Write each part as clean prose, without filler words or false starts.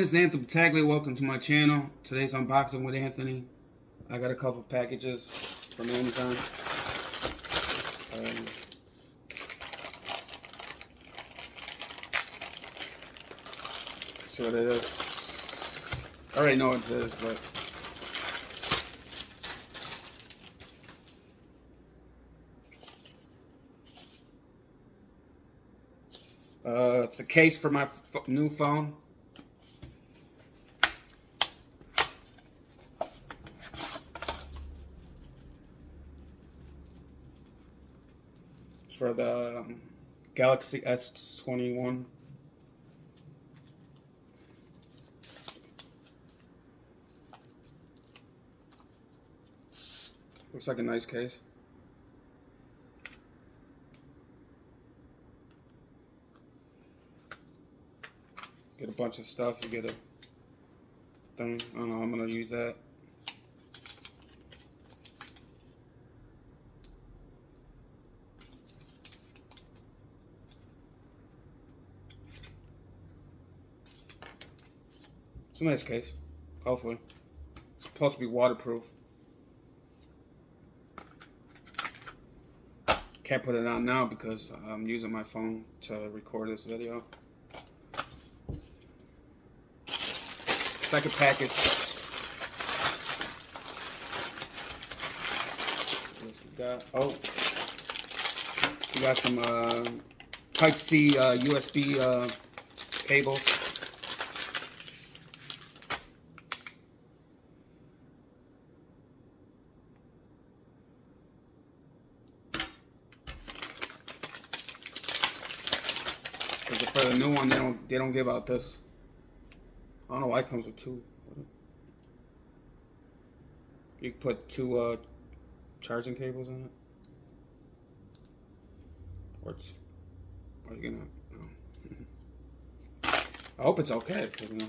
this is Anthony Battaglia. Welcome to my channel. Today's unboxing with Anthony. I got a couple packages from Amazon. See what it is. I already know what it is, but it's a case for my new phone. It's for the Galaxy S21. Looks like a nice case. Get a bunch of stuff. You get a thing. I don't know. I'm gonna use that. It's a nice case. Hopefully, it's supposed to be waterproof. Can't put it on now because I'm using my phone to record this video. Second package. We got some Type-C USB cables. For the new one, they don't give out this. I don't know why it comes with two. You can put two charging cables in it. Or are you gonna? I hope it's okay, because you know,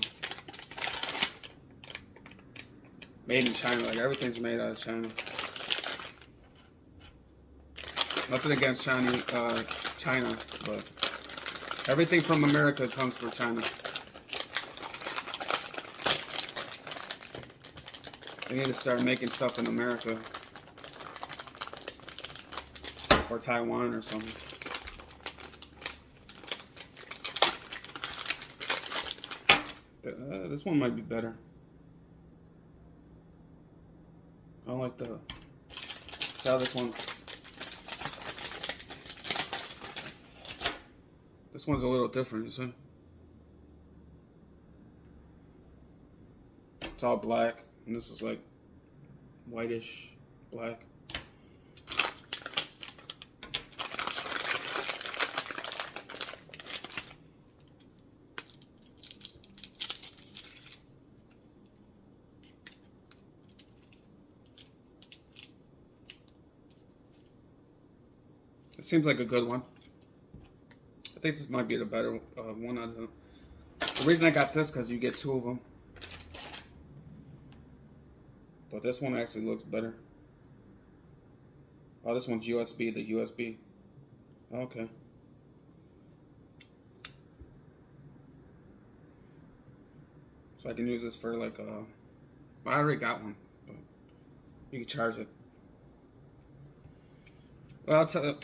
made in China. Like everything's made out of China. Nothing against China, but everything from America comes from China. They need to start making stuff in America. Or Taiwan or something. This one might be better. I don't like the this one. This one's a little different, you see? It's all black, and this is like whitish black. It seems like a good one. I think this might be the better one out of them. The reason I got this because you get two of them. But this one actually looks better. Oh, this one's USB, the USB. Okay. So I can use this for like I already got one, but you can charge it. Well, I'll tell you.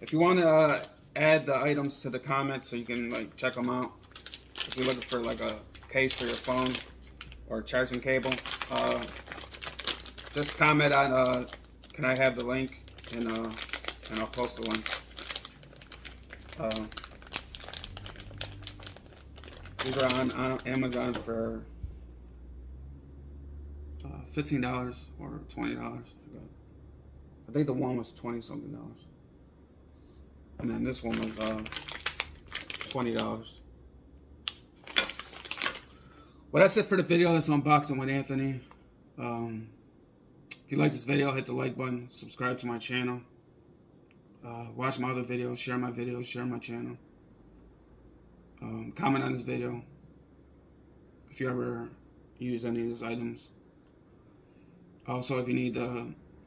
If you want to add the items to the comments so you can like check them out. If you're looking for like a case for your phone or a charging cable, just comment on can I have the link, and I'll post the link. These are on Amazon for $15 or $20. I think the one was $20-something. And then this one was $20. Well, that's it for the video. That's unboxing with Anthony. If you like this video, hit the like button. Subscribe to my channel. Watch my other videos. Share my videos. Share my channel. Comment on this video if you ever use any of these items. Also, if you need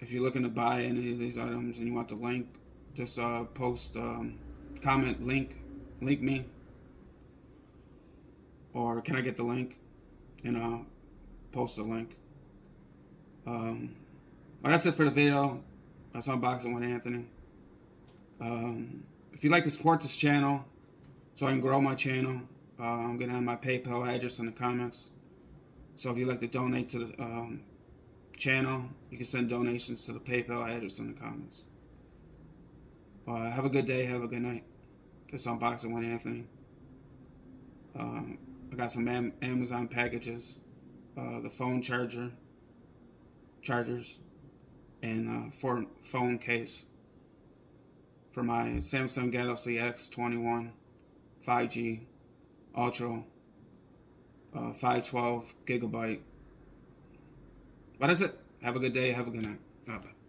if you're looking to buy any of these items and you want the link, just post, comment, link me, or can I get the link? And I'll post the link. But that's it for the video. That's unboxing with Anthony. If you'd like to support this channel so I can grow my channel, I'm going to have my PayPal address in the comments. So if you'd like to donate to the channel, you can send donations to the PayPal address in the comments. Have a good day. Have a good night. This unboxing with Anthony. I got some Amazon packages, the phone chargers, and phone case for my Samsung Galaxy S21 5G Ultra, 512 gigabyte. But that's it. Have a good day. Have a good night. Bye-bye.